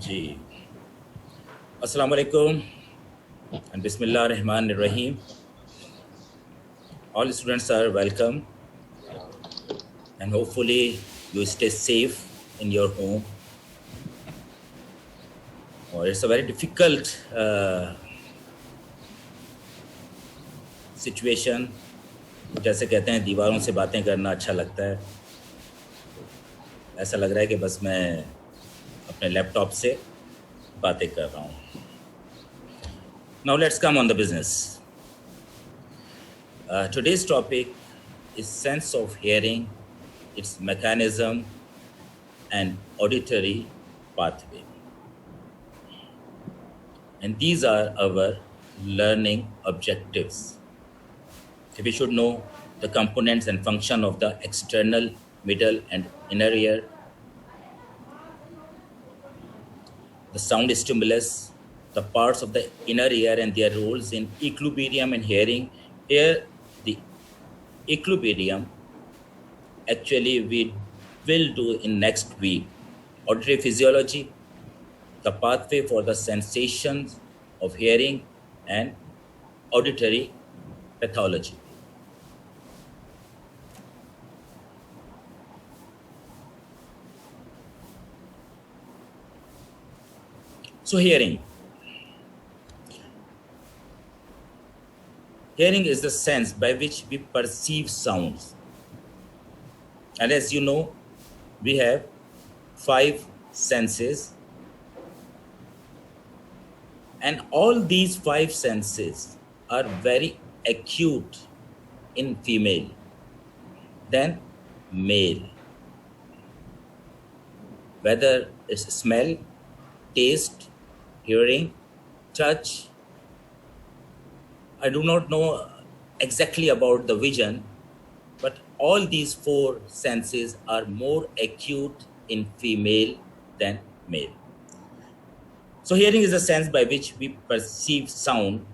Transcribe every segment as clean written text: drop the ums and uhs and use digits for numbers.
जी अस्सलाम वालेकुम and Bismillah Rahman Rahim. All students are welcome and hopefully you stay safe in your home. Or it's a very difficult situation. जैसे कहते हैं दीवारों से बातें करना अच्छा लगता है, ऐसा लग रहा है कि बस मैं अपने लैपटॉप से बातें कर रहा हूँ. Now let's come on the business. Today's topic is sense of hearing, its mechanism and auditory pathway. And these are our learning objectives. We should know the components and function of the external, middle and inner ear, the sound stimulus, the parts of the inner ear and their roles in equilibrium and hearing. Here, the equilibrium, actually we will do in next week. Auditory physiology, the pathway for the sensations of hearing and auditory pathology. So hearing. Hearing is the sense by which we perceive sounds. And as you know, we have 5 senses. And all these 5 senses are very acute in female than male. Whether it's smell, taste, hearing, touch. I do not know exactly about the vision, but all these 4 senses are more acute in female than male. So hearing is the sense by which we perceive sound,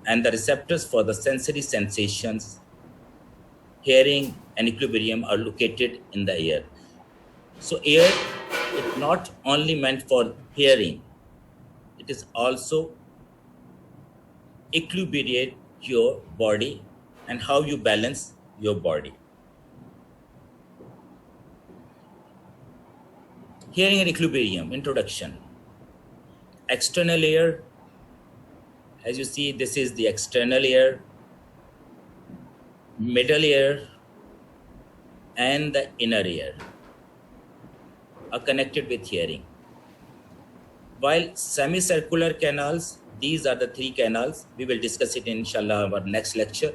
and the receptors for the sensory sensations, hearing and equilibrium are located in the ear. So ear is not only meant for hearing, it is also equilibrate your body and how you balance your body. Hearing and equilibrium, introduction. External ear, as you see, this is the external ear, middle ear, and the inner ear are connected with hearing. While semicircular canals, these are the 3 canals. We will discuss it in inshallah our next lecture.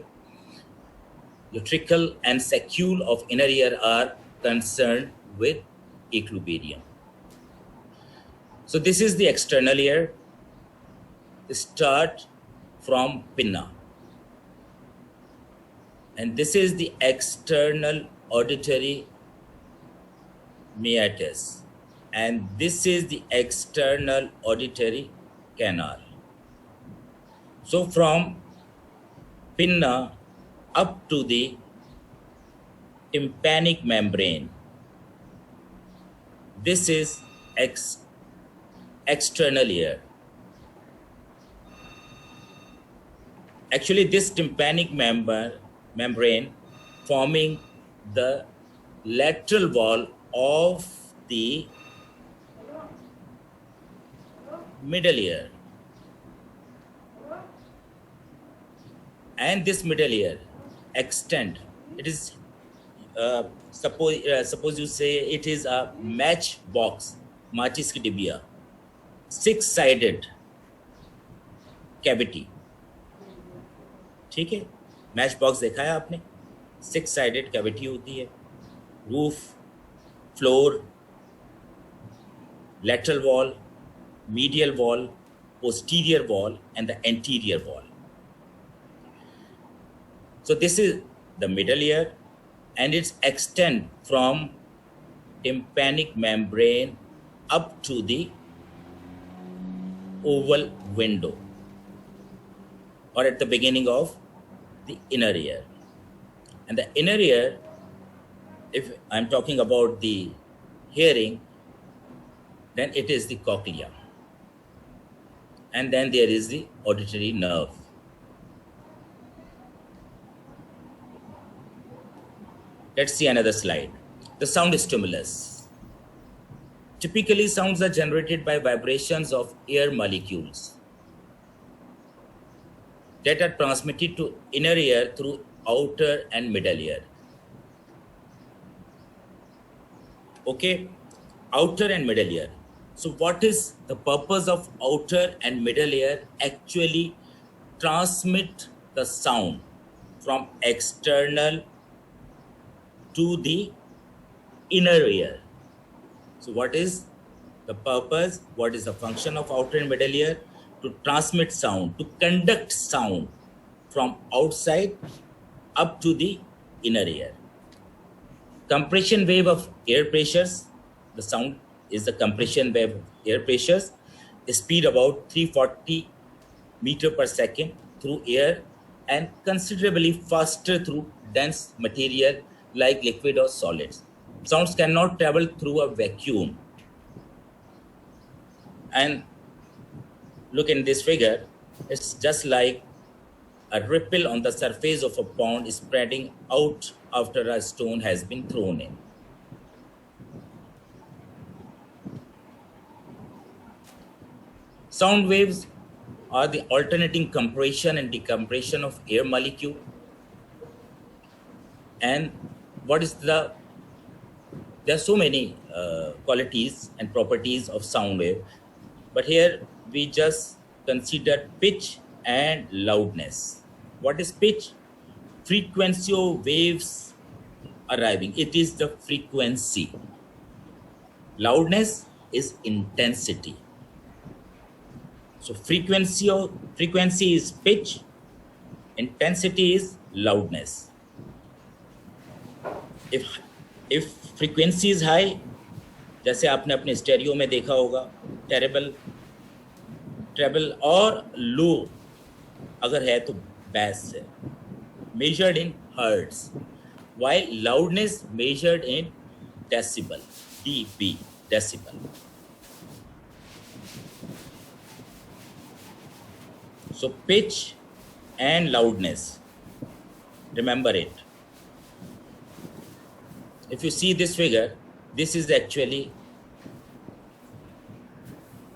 Utricle and saccule of inner ear are concerned with equilibrium. So this is the external ear. Start from pinna. And this is the external auditory meatus. And this is the external auditory canal. So from pinna up to the tympanic membrane, this is external ear. Actually, this tympanic membrane forming the lateral wall of the middle ear. And this middle ear extend. It is suppose you say it is a matchbox, matches ki डिबिया, 6-sided cavity. ठीक है, match box देखा है आपने? 6-sided cavity होती है. Roof, floor, lateral wall, medial wall, posterior wall, and the anterior wall. So this is the middle ear, and it's extend from tympanic membrane up to the oval window, or at the beginning of the inner ear. And the inner ear, if I'm talking about the hearing, then it is the cochlea, and then there is the auditory nerve. Let's see another slide. The sound stimulus. Typically, sounds are generated by vibrations of air molecules that are transmitted to inner ear through outer and middle ear. Okay, outer and middle ear. So what is the purpose of outer and middle ear? Actually transmit the sound from external to the inner ear. So what is the purpose? What is the function of outer and middle ear? To transmit sound, to conduct sound from outside up to the inner ear. Compression wave of air pressures. The sound is the compression wave of air pressures. Speed about 340 meter per second through air and considerably faster through dense material like liquid or solids. Sounds cannot travel through a vacuum. And look in this figure, it's just like a ripple on the surface of a pond spreading out after a stone has been thrown in. Sound waves are the alternating compression and decompression of air molecule. And what is there are so many qualities and properties of sound wave, but here we just consider pitch and loudness. What is pitch? Frequency of waves arriving. It is the frequency. Loudness is intensity. So frequency is pitch, intensity is loudness. If frequency is high, जैसे आपने अपने stereo में देखा होगा, treble और low अगर है तो bass है, measured in hertz, while loudness measured in decibel, dB, decibel. So pitch and loudness, remember it. If you see this figure, this is actually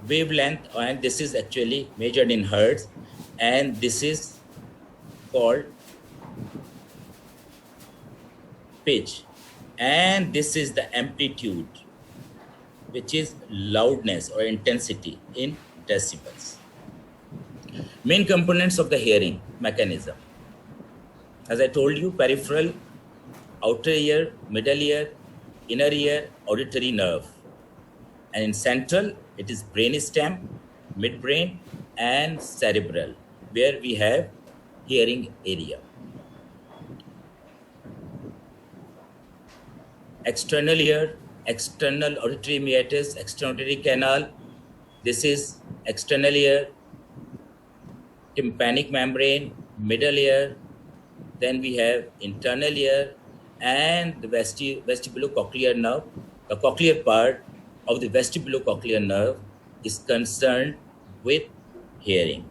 wavelength and this is actually measured in hertz, and this is called pitch, and this is the amplitude, which is loudness or intensity in decibels. Main components of the hearing mechanism. As I told you, peripheral, outer ear, middle ear, inner ear, auditory nerve. And in central, it is brainstem, midbrain, and cerebral, where we have hearing area. External ear, external auditory meatus, external auditory canal. This is external ear, tympanic membrane, middle ear. Then we have internal ear and the vestibulocochlear nerve. The cochlear part of the vestibulocochlear nerve is concerned with hearing.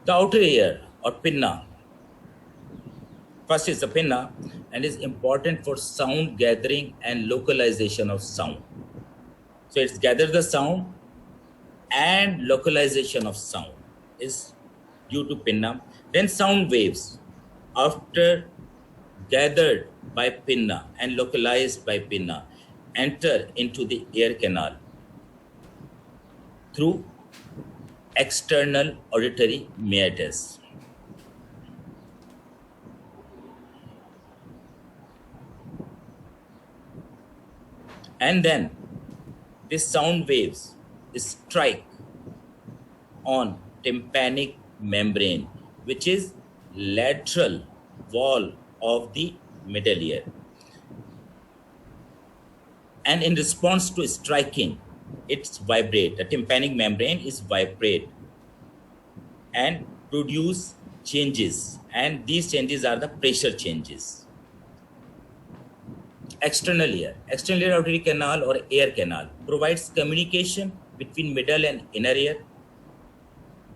The outer ear or pinna. First is the pinna and is important for sound gathering and localization of sound. So it's gather the sound and localization of sound is due to pinna. Then sound waves, after gathered by pinna and localized by pinna, enter into the ear canal through external auditory meatus. And then these sound waves strike on tympanic membrane, which is lateral wall of the middle ear. And in response to striking, it's vibrate. The tympanic membrane is vibrate and produce changes. And these changes are the pressure changes. External ear. External ear auditory canal or ear canal provides communication between middle and inner ear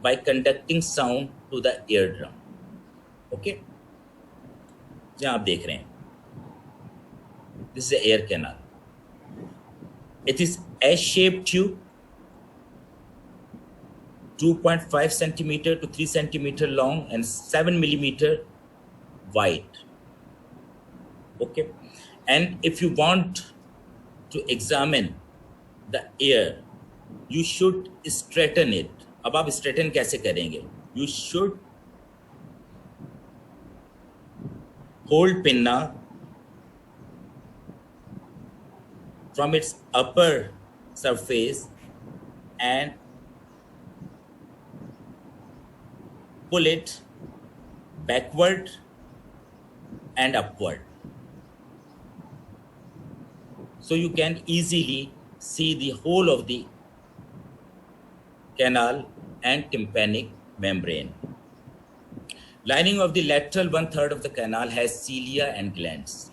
by conducting sound to the eardrum. Okay? जहाँ आप देख रहे हैं, this is the ear canal. It is S-shaped tube, 2.5 centimeter to 3 centimeter long and 7 millimeter wide. Okay, and if you want to examine the ear, you should straighten it. अब आप straighten कैसे करेंगे? You should hold pinna from its upper surface and pull it backward and upward, so you can easily see the whole of the canal and tympanic membrane. Lining of the lateral 1/3 of the canal has cilia and glands,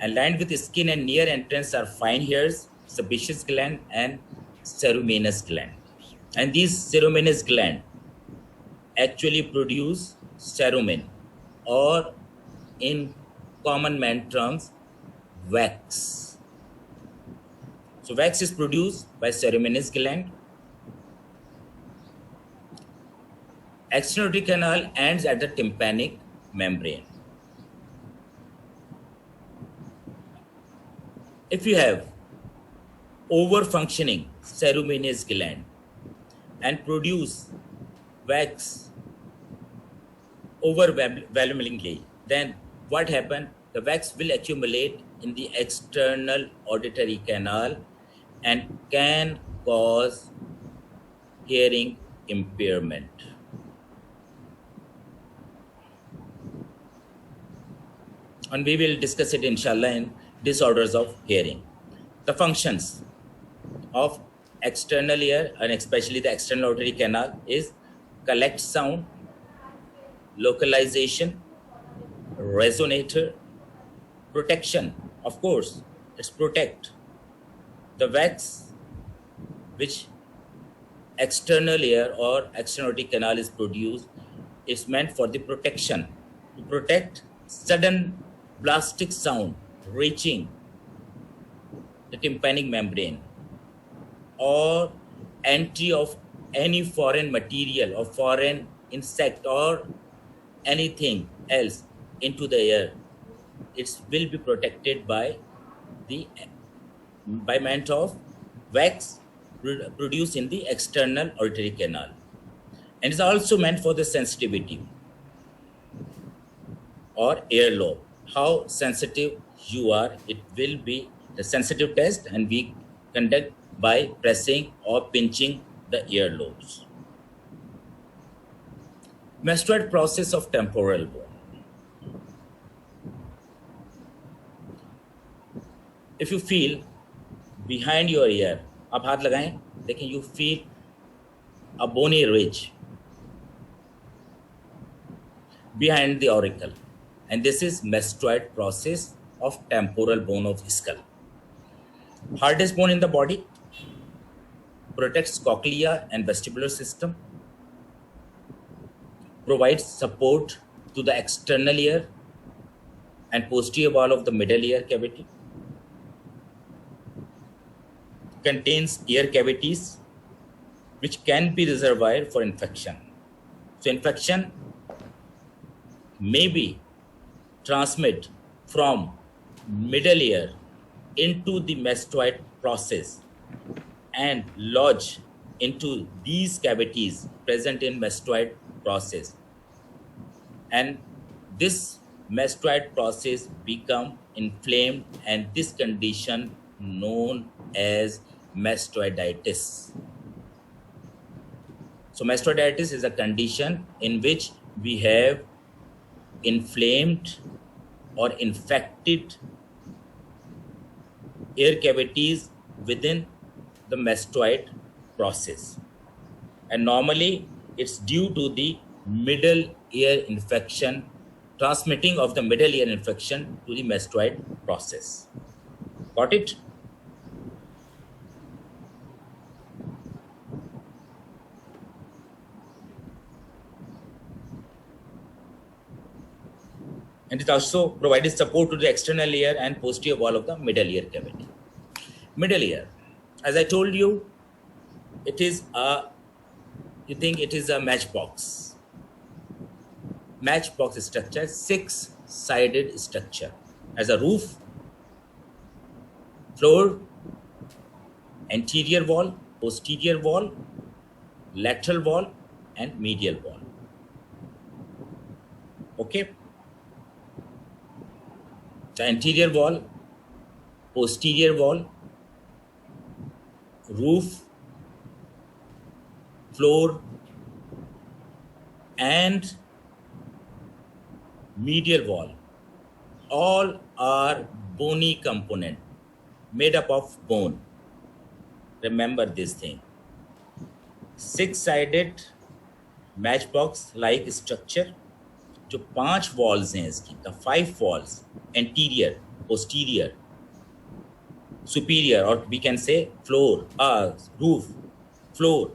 and lined with skin, and near entrance are fine hairs, sebaceous gland and ceruminous gland. And these ceruminous gland actually produce cerumen, or in common man terms, wax. So wax is produced by ceruminous gland. External auditory canal ends at the tympanic membrane. If you have over-functioning ceruminous gland and produce wax overwhelmingly, then what happens? The wax will accumulate in the external auditory canal and can cause hearing impairment. And we will discuss it inshallah in disorders of hearing. The functions of external ear, and especially the external auditory canal, is collect sound, localization, resonator, protection. Of course, it's protect. The wax which external ear or external auditory canal is produced is meant for the protection, to protect sudden blastic sound reaching the tympanic membrane, or entry of any foreign material or foreign insect or anything else into the ear. It will be protected by means of wax produced in the external auditory canal, and is also meant for the sensitivity or earlobe. How sensitive you are, it will be the sensitive test, and we conduct by pressing or pinching the earlobes. Mastoid process of temporal bone. If you feel behind your ear, आप हाथ लगाएं, देखें, you feel a bony ridge behind the auricle, and this is mastoid process of temporal bone of skull. Hardest bone in the body, protects cochlea and vestibular system, provides support to the external ear and posterior wall of the middle ear cavity, contains ear cavities which can be reservoir for infection. So infection may be transmit from middle ear into the mastoid process and lodge into these cavities present in mastoid process, and this mastoid process become inflamed, and this condition known as mastoiditis. So mastoiditis is a condition in which we have inflamed or infected ear cavities within the mastoid process, and normally it's due to the middle ear infection transmitting of the middle ear infection to the mastoid process. Got it? And it also provided support to the external ear and posterior wall of the middle ear cavity. Middle ear, as I told you, it is a, you think it is a matchbox. Matchbox structure, six-sided structure, as a roof, floor, anterior wall, posterior wall, lateral wall, and medial wall. Okay? The anterior wall, posterior wall, roof, floor, and medial wall, all are bony component made up of bone. Remember this thing. Six-sided matchbox like structure, जो 5 walls हैं इसकी, the 5 walls, anterior, posterior, superior, or we can say floor, roof, floor,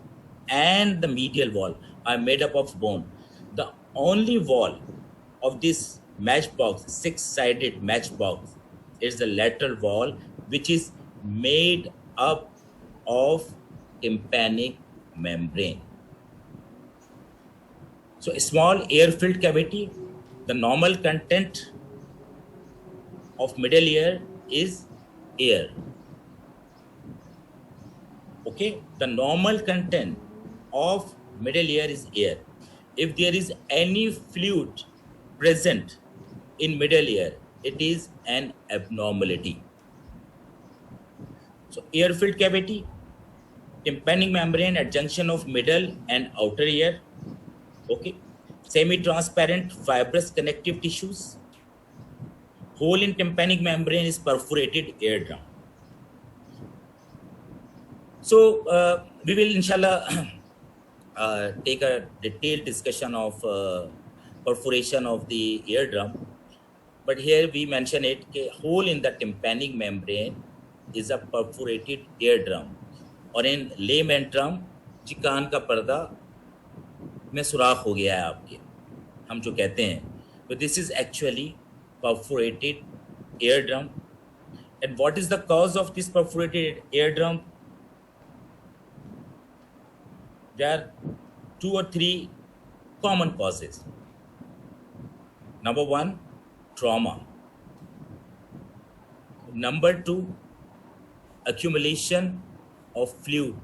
and the medial wall are made up of bone. The only wall of this matchbox, six-sided matchbox, is the lateral wall, which is made up of tympanic membrane. So a small air-filled cavity, the normal content of middle ear is air. Okay, the normal content of middle ear is air. If there is any fluid present in middle ear, it is an abnormality. So air-filled cavity, tympanic membrane at junction of middle and outer ear. Okay, semi-transparent fibrous connective tissues. Hole in tympanic membrane is perforated eardrum. So we will inshallah take a detailed discussion of perforation of the eardrum. But here we mention it, a hole in the tympanic membrane is a perforated eardrum. और in layman term, जी कान का पर्दा में सुराख हो गया है आपके, हम जो कहते हैं. So this is actually perforated eardrum. And what is the cause of this perforated eardrum? There are 2 or 3 common causes. Number 1, trauma. Number 2, accumulation of fluid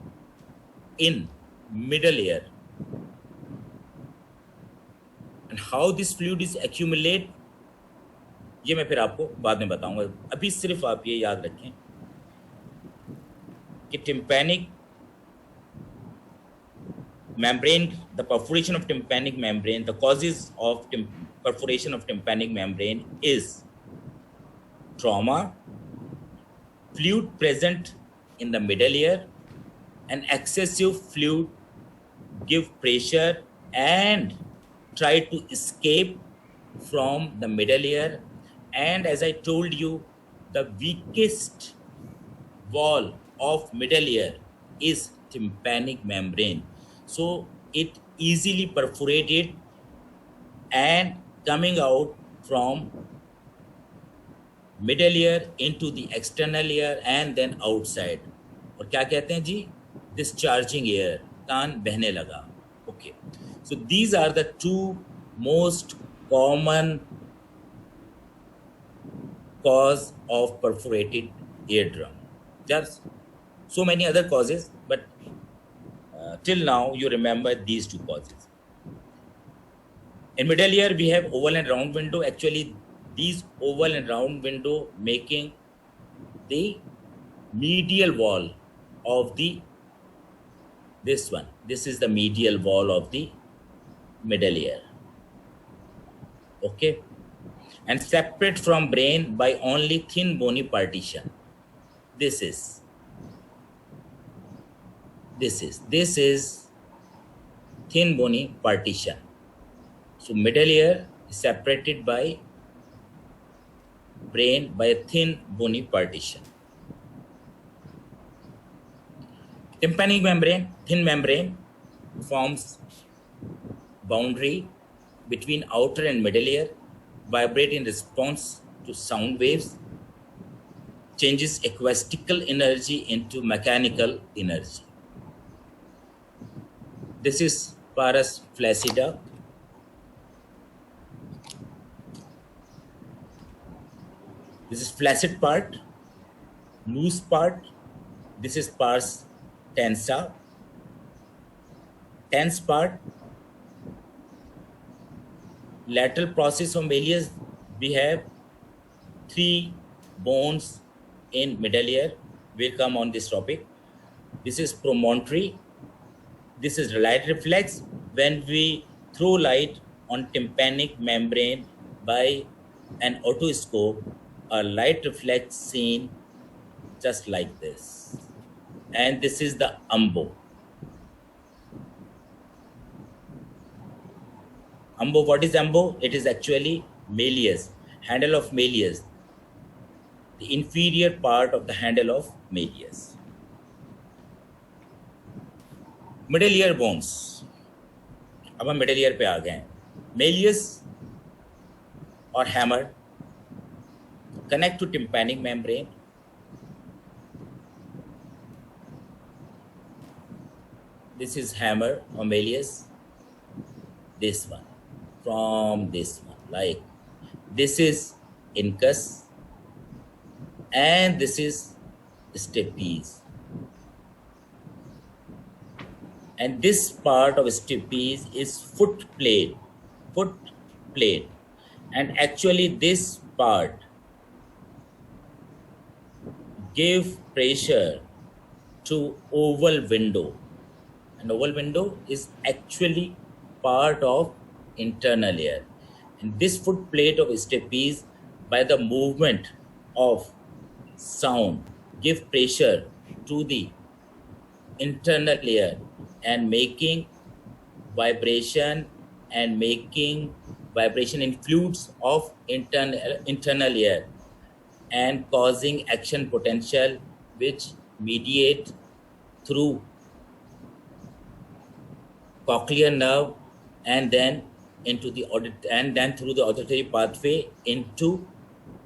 in middle ear. And how this fluid is accumulate, ये मैं फिर आपको बाद में बताऊंगा. अभी सिर्फ आप ये याद रखें कि tympanic membrane, the perforation of tympanic membrane, the causes of perforation of tympanic membrane is trauma, fluid present in the middle ear, and excessive fluid give pressure and try to escape from the middle ear. And as I told you, the weakest wall of middle ear is tympanic membrane. So it easily perforated and coming out from middle ear into the external ear and then outside. और क्या कहते हैं जी? Discharging air, कान बहने लगा. Okay. So these are the 2 most common cause of perforated eardrum. There's so many other causes, but till now you remember these 2 causes. In middle ear we have oval and round window. Actually these oval and round window making the medial wall of the, this one, this is the medial wall of the middle ear. Okay, and separate from brain by only thin bony partition. This is thin bony partition. So middle ear is separated by brain by a thin bony partition. Tympanic membrane, thin membrane, forms boundary between outer and middle ear, vibrate in response to sound waves, changes acoustical energy into mechanical energy. This is Parus flaccida. This is flaccid part, loose part. This is pars tensa. Tense part, lateral process of malleus. We have 3 bones in middle ear. We'll come on this topic. This is promontory. This is light reflex. When we throw light on tympanic membrane by an otoscope, a light reflex seen just like this. And this is the umbo. Umbo, what is umbo? It is actually malleus, handle of malleus, the inferior part of the handle of malleus. Middle ear bones, अब हम middle ear पे आ गए हैं. Méliès और hammer connect to tympanic membrane. This is hammer or malleus. This one, from this one, like this is incus, and this is stapes. And this part of stapes is foot plate, and actually this part give pressure to oval window. An oval window is actually part of internal ear. And this foot plate of stapes, by the movement of sound, give pressure to the internal ear and making vibration in fluids of internal ear and causing action potential which mediate through cochlear nerve and then into the through the auditory pathway into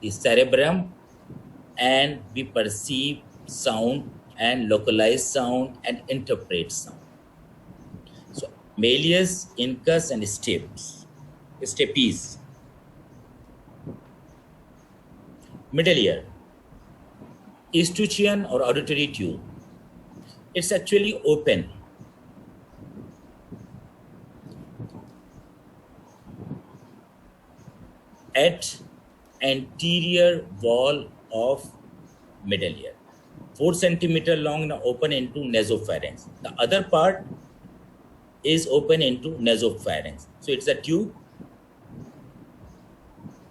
the cerebrum, and we perceive sound and localize sound and interpret sound. So malleus, incus, and stapes. Middle ear, Eustachian or auditory tube. It's actually open. At anterior wall of middle ear, 4 centimeter long and open into nasopharynx. The other part is open into nasopharynx. So it's a tube,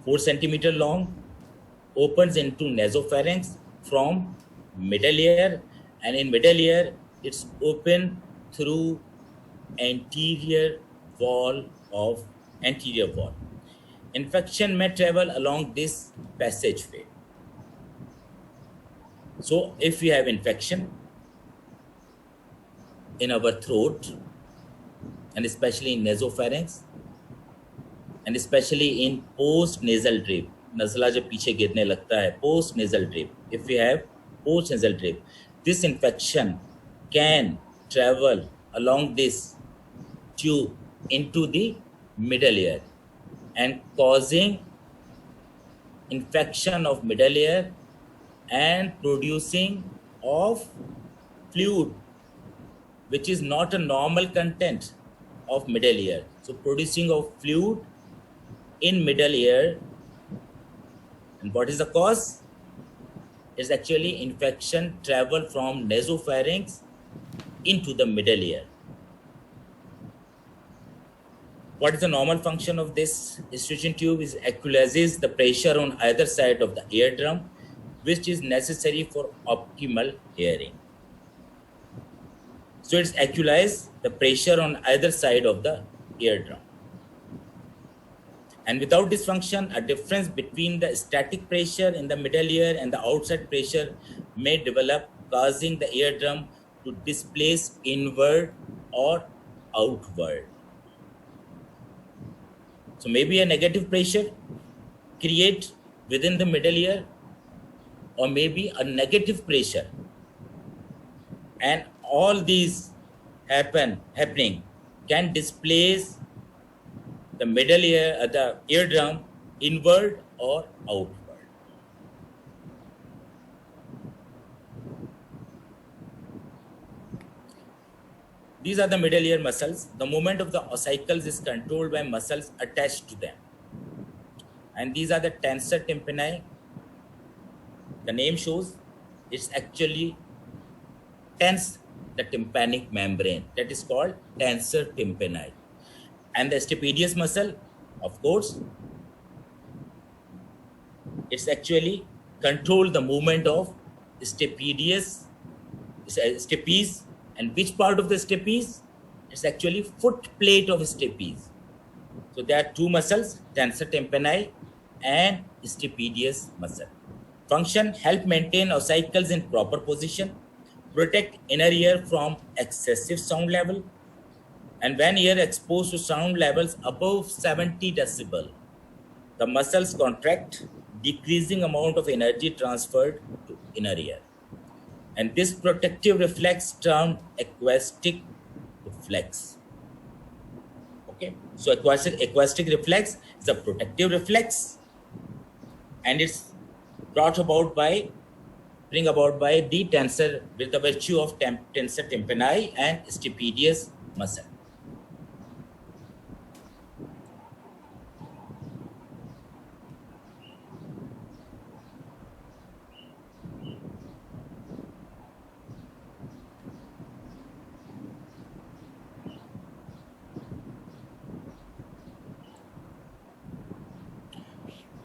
4 centimeter long, opens into nasopharynx from middle ear, and in middle ear it's open through anterior wall. Infection may travel along this passageway. So if we have infection in our throat, and especially in nasopharynx, and especially in post-nasal drip, नज़ला जब पीछे गिरने लगता है, post-nasal drip, if we have post-nasal drip, this infection can travel along this tube into the middle ear and causing infection of middle ear and producing of fluid which is not a normal content of middle ear. So producing of fluid in middle ear, and what is the cause? It's actually infection travel from nasopharynx into the middle ear. What is the normal function of this Eustachian tube? Is equalizes the pressure on either side of the eardrum, which is necessary for optimal hearing. So it's equalize the pressure on either side of the eardrum. And without this function, a difference between the static pressure in the middle ear and the outside pressure may develop, causing the eardrum to displace inward or outward. So maybe a negative pressure create within the middle ear, or maybe a negative pressure, and all these happening can displace the middle ear, the eardrum inward or outward. These are the middle ear muscles. The movement of the ossicles is controlled by muscles attached to them. And these are the tensor tympani. The name shows it's actually tense the tympanic membrane. That is called tensor tympani. And the stapedius muscle, of course, it's actually control the movement of stapes. And which part of the stapes? It's actually foot plate of stapes. So there are two muscles, tensor tympani and stapedius muscle. Function: help maintain ossicles in proper position, protect inner ear from excessive sound level, and when ear exposed to sound levels above 70 decibel, the muscles contract, decreasing amount of energy transferred to inner ear. And this protective reflex termed acoustic reflex. Okay, so acoustic reflex is a protective reflex, and it's bring about by the tensor with the virtue of tensor tympani and stapedius muscle.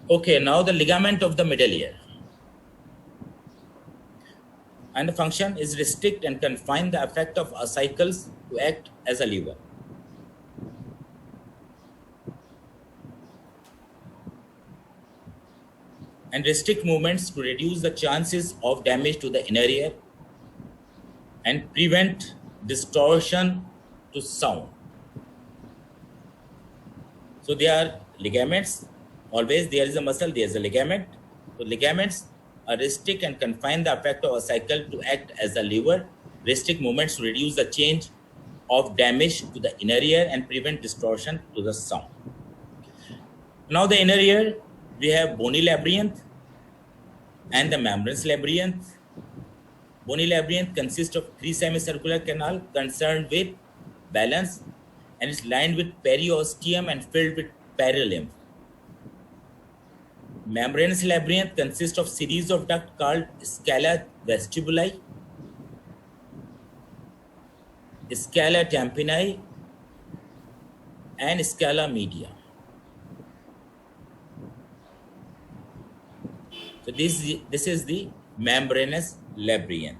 Okay, now the ligament of the middle ear. And the function is restrict and confine the effect of ossicles to act as a lever. And restrict movements to reduce the chances of damage to the inner ear and prevent distortion to sound. So there are ligaments. Always there is a muscle, there is a ligament. So ligaments are restrict and confine the effect of ossicle to act as a lever. Restrict movements to reduce the change of damage to the inner ear and prevent distortion to the sound. Now the inner ear, we have bony labyrinth and the membranous labyrinth. Bony labyrinth consists of three semicircular canal concerned with balance, and is lined with periosteum and filled with perilymph. Membranous labyrinth consists of series of ducts called scala vestibuli, scala tympani, and scala media. So this is the membranous labyrinth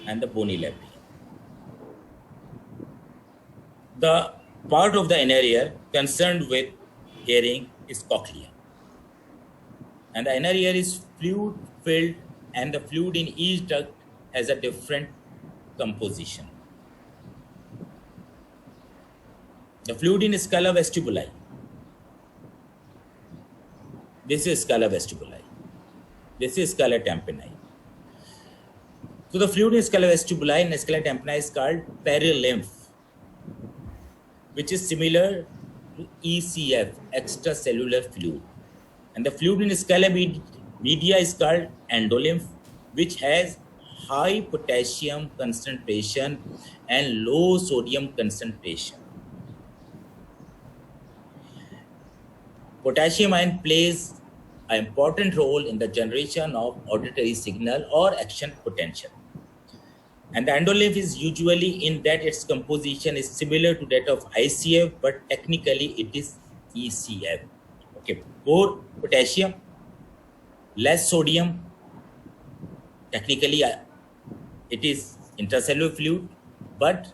and the bony labyrinth. The part of the inner ear concerned with hearing is cochlea. And the inner ear is fluid filled, and the fluid in each duct has a different composition. The fluid in scala vestibuli. This is scala vestibuli. This is scala tympani. So the fluid in scala vestibuli and scala tympani is called perilymph, which is similar to ECF, extracellular fluid. And the fluid in scala media is called endolymph, which has high potassium concentration and low sodium concentration. Potassium ion plays an important role in the generation of auditory signal or action potential. And the endolymph is usually in that its composition is similar to that of ICF, but technically it is ECF. Okay, more potassium, less sodium. Technically, it is intracellular fluid, but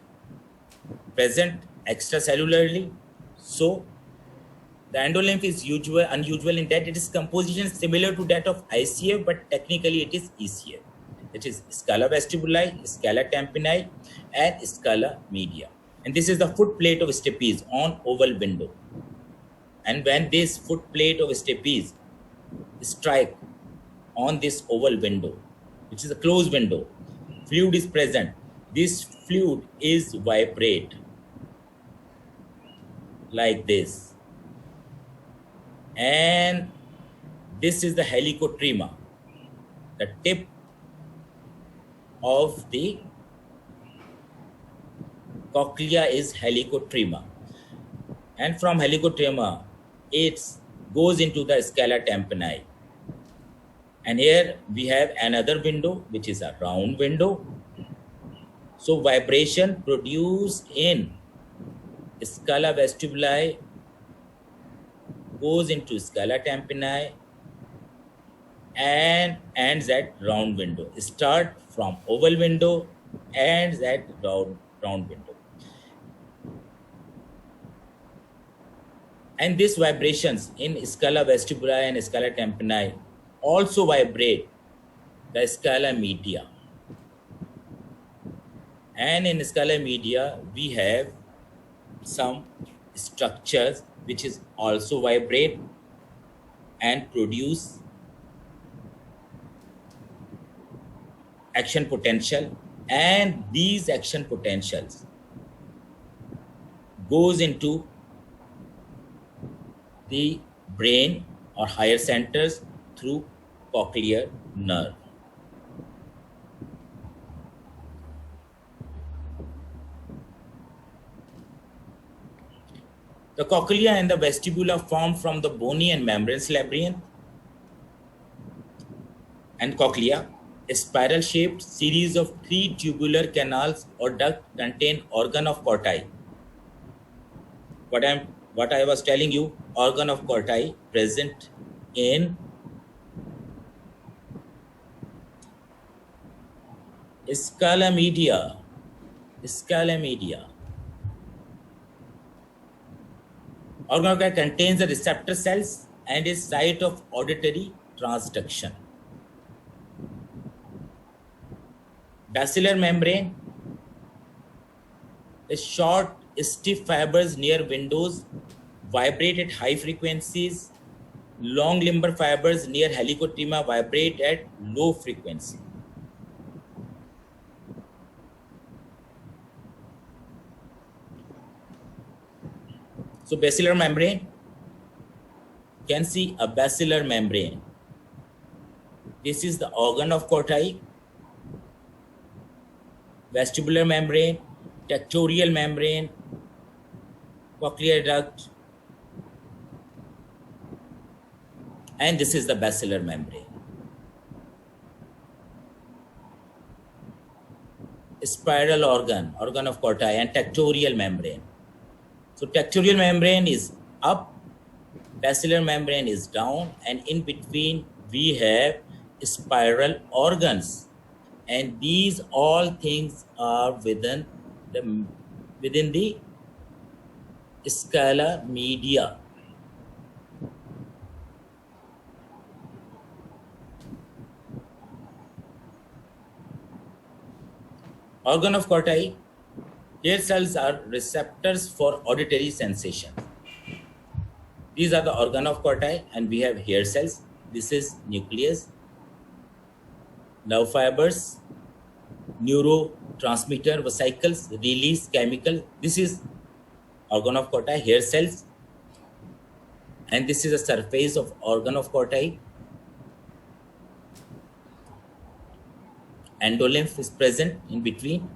present extracellularly. So The endolymph is unusual in that it is composition similar to that of ICF, but technically it is ECF. It is scala vestibuli, scala tympani, and scala media. And this is the foot plate of stapes on oval window. And when this foot plate of stapes strike on this oval window, which is a closed window, fluid is present. This fluid is vibrate like this. And this is the helicotrema, the tip of the cochlea is helicotrema. And from helicotrema, it goes into the scala tympani. And here we have another window, which is a round window. So vibration produced in scala vestibuli goes into scala tympani and ends at round window. Start from oval window, ends at round window. And these vibrations in scala vestibuli and scala tympani also vibrate the scala media. And in scala media, we have some structures which is also vibrate and produce action potential, and these action potentials goes into the brain or higher centers through cochlear nerve. The cochlea and the vestibula form from the bony and membranous labyrinth and cochlea. A spiral-shaped series of 3 tubular canals or duct contain organ of Corti. What I was telling you, organ of Corti present in scala media. Scala media. Organ of Corti contains the receptor cells and is site of auditory transduction. Basilar membrane is short, stiff fibers near windows, vibrate at high frequencies. Long limber fibers near helicotrema vibrate at low frequency. So basilar membrane, you can see a basilar membrane. This is the organ of Corti. Vestibular membrane, tectorial membrane, cochlear duct, and this is the basilar membrane. Spiral organ of Corti, and tectorial membrane. So tectorial membrane is up, basilar membrane is down, and in between we have spiral organs. And these all things are within the scala media. Organ of Corti, hair cells are receptors for auditory sensation. These are the organ of Corti, and we have hair cells. This is nucleus, nerve fibers, neurotransmitter vesicles, release chemical. This is organ of Corti, hair cells, and this is the surface of organ of Corti. Endolymph is present in between.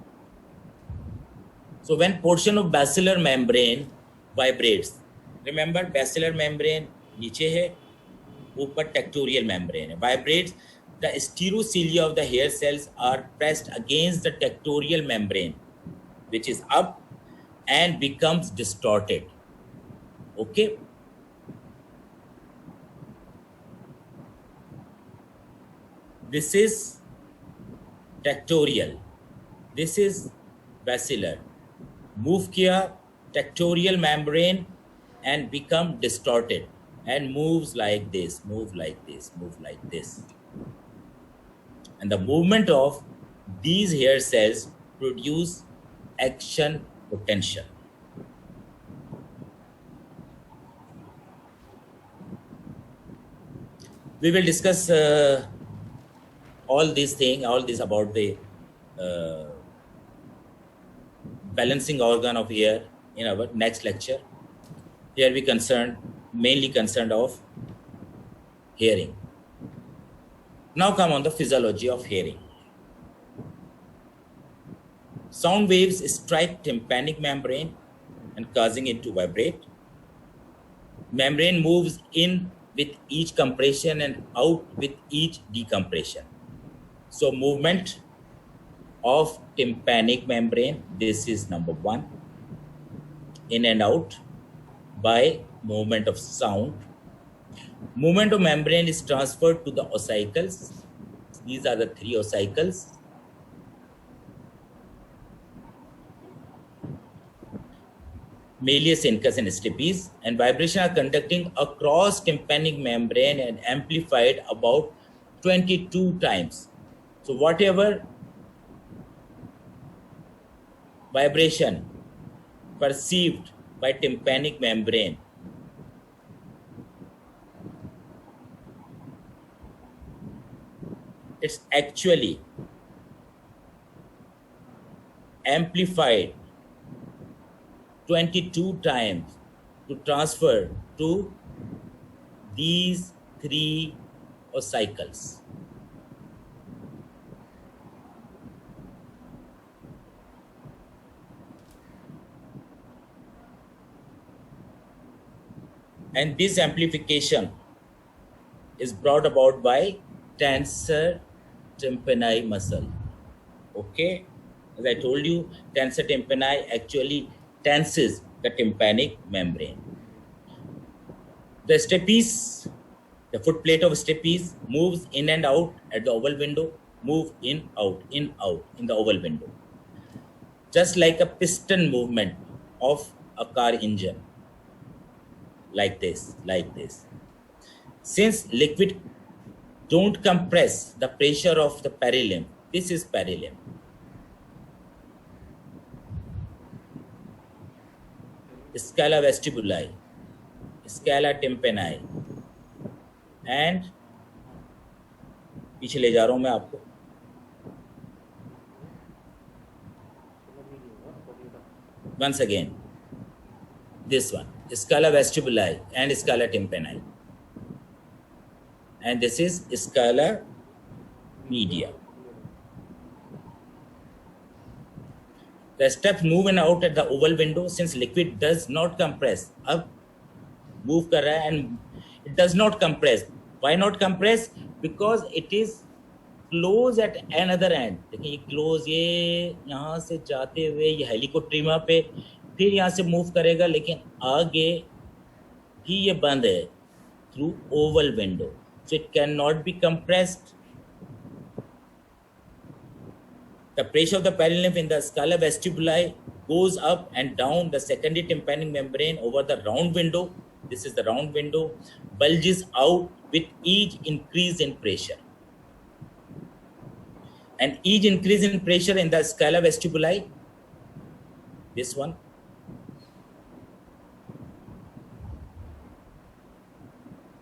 So when portion of basilar membrane vibrates, remember basilar membrane नीचे है, ऊपर tectorial membrane है, vibrates, the stereocilia of the hair cells are pressed against the tectorial membrane, which is up, and becomes distorted. Okay. This is tectorial. This is basilar. Move किया tectorial membrane and become distorted and moves like this, move like this, move like this. And the movement of these hair cells produce action potential. We will discuss all this about the uh, balancing organ of hair in our next lecture. Here we mainly concerned of hearing. Now come on the physiology of hearing. Sound waves strike tympanic membrane and causing it to vibrate. Membrane moves in with each compression and out with each decompression. So movement of tympanic membrane, this is number one, in and out by movement of sound. Movement of membrane is transferred to the ossicles. These are the three ossicles. Malleus, incus, and stapes, and vibration are conducting across tympanic membrane and amplified about 22 times. So whatever vibration perceived by tympanic membrane it's actually amplified 22 times to transfer to these three ossicles. And this amplification is brought about by tensor tympani muscle. Okay, as I told you, tensor tympani actually tenses the tympanic membrane. The stapes, the footplate of stapes moves in and out at the oval window, move in, out in the oval window. Just like a piston movement of a car engine. Like this, like this. Since liquid don't compress the pressure of the perilymph, this is perilymph. Scala vestibuli, scala tympani, and पीछे ले जा रहा हूं मैं आपको. Once again, this one, scala vestibuli and scala tympani, and this is scala media. The steps move in and out at the oval window since liquid does not compress. अब move कर रहा है and it does not compress. Why not compress? Because it is close at another end. देखिए ये close, ये यहाँ से जाते हुए ये हेलिकोट्रीमा पे फिर यहाँ से move करेगा, लेकिन आगे भी ये बंद है through oval window. So it cannot be compressed. The pressure of the perilymph in the scala vestibuli goes up and down the secondary tympanic membrane over the round window. This is the round window, bulges out with each increase in pressure. And each increase in pressure in the scala vestibuli, this one,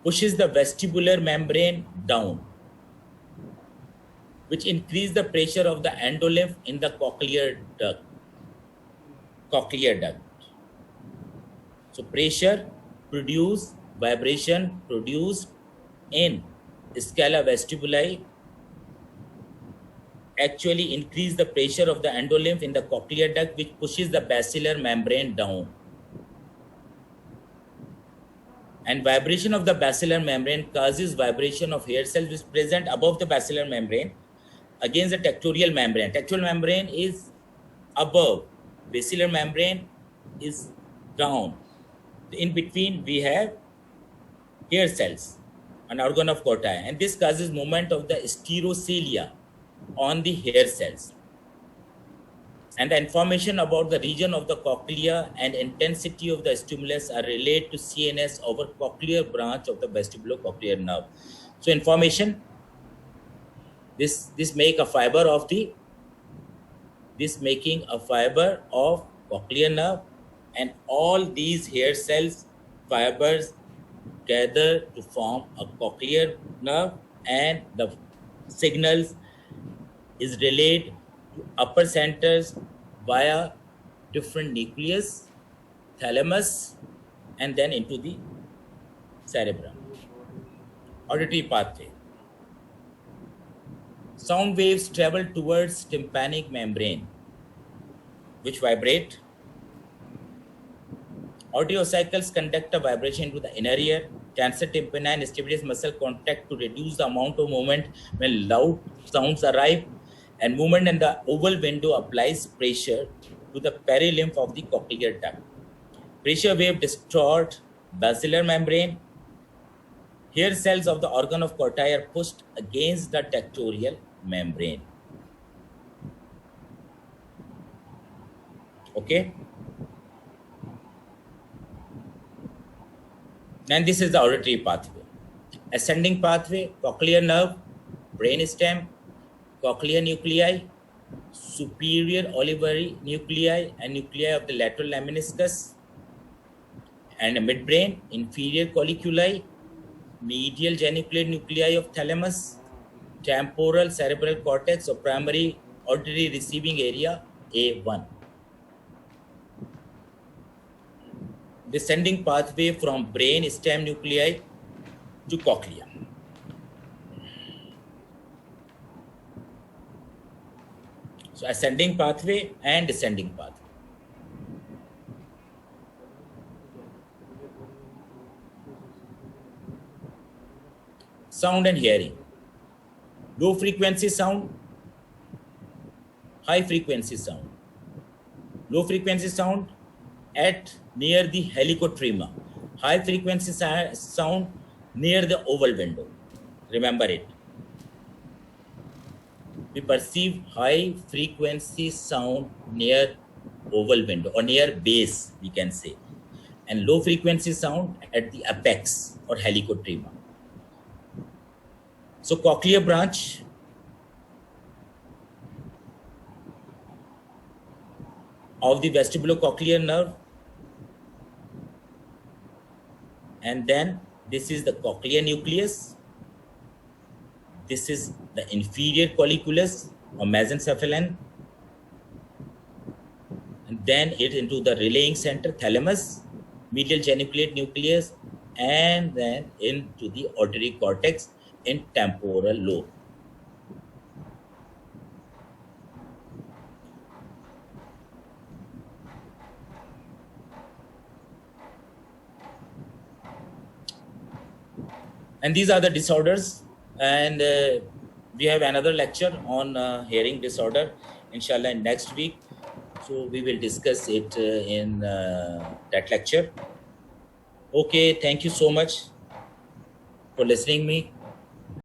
pushes the vestibular membrane down, which increase the pressure of the endolymph in the cochlear duct. So pressure produced, vibration produced in scala vestibuli actually increase the pressure of the endolymph in the cochlear duct, which pushes the basilar membrane down. And vibration of the basilar membrane causes vibration of hair cells which present above the basilar membrane against the tectorial membrane. Tectorial membrane is above, basilar membrane is down. In between we have hair cells, an organ of Corti, and this causes movement of the stereocilia on the hair cells. And the information about the region of the cochlea and intensity of the stimulus are relayed to CNS over cochlear branch of the vestibulocochlear nerve. So information, this make a fiber of the, this making a fiber of cochlear nerve, and all these hair cells fibers gather to form a cochlear nerve, and the signals is relayed to upper centers via different nucleus, thalamus, and then into the cerebrum. Auditory pathway. Sound waves travel towards tympanic membrane, which vibrate. Audiocycles conduct a vibration to the inner ear. Tensor tympani and stabilis muscle contract to reduce the amount of movement when loud sounds arrive, and movement in the oval window applies pressure to the perilymph of the cochlear duct. Pressure wave distort basilar membrane. Hair cells of the organ of Corti are pushed against the tectorial membrane. Okay. And this is the auditory pathway. Ascending pathway, cochlear nerve, brain stem, cochlear nuclei, superior olivary nuclei and nuclei of the lateral lemniscus, and midbrain, inferior colliculi, medial geniculate nuclei of thalamus, temporal cerebral cortex of primary auditory receiving area A1. Descending pathway from brain stem nuclei to cochlea. So ascending pathway and descending pathway. Sound and hearing. Low frequency sound, high frequency sound. Low frequency sound at near the helicotrema. High frequency sound near the oval window. Remember it. We perceive high frequency sound near oval window or near base, we can say, and low frequency sound at the apex or helicotrema. So cochlear branch of the vestibulocochlear nerve, and then this is the cochlear nucleus. This is the inferior colliculus or mesencephalon, and then it into the relaying center, thalamus, medial geniculate nucleus, and then into the auditory cortex in temporal lobe. And these are the disorders, and we have another lecture on hearing disorder, inshallah, in next week. So we will discuss it in that lecture. Okay, thank you so much for listening me.